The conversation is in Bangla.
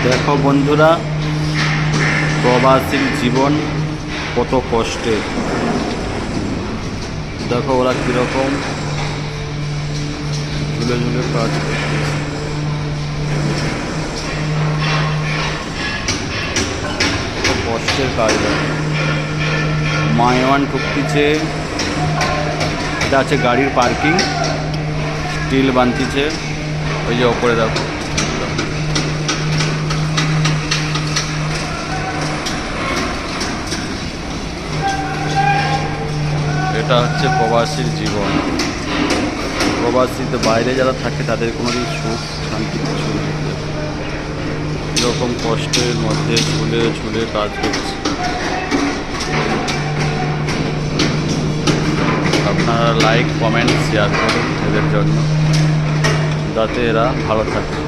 দেখো বন্ধুরা, প্রবাসীর জীবন কত কষ্টের। দেখো ওরা কীরকম ঝুলে ঝুলে কাজ করছে। কত কষ্টের কাজ। মাইওয়ান ঠুকতিছে। এটা আছে গাড়ির পার্কিং। স্টিল বানতিছে। ওই যে ওপরে দেখো, এটা হচ্ছে প্রবাসীর জীবন। প্রবাসীতে বাইরে যারা থাকে তাদের কোনোদিন সুখ শান্তি কিছু নেই। এরকম কষ্টের মধ্যে ঝুলে ঝুলে কাজ করছে। আপনারা লাইক কমেন্ট শেয়ার করুন এদের জন্য, যাতে এরা ভালো থাকে।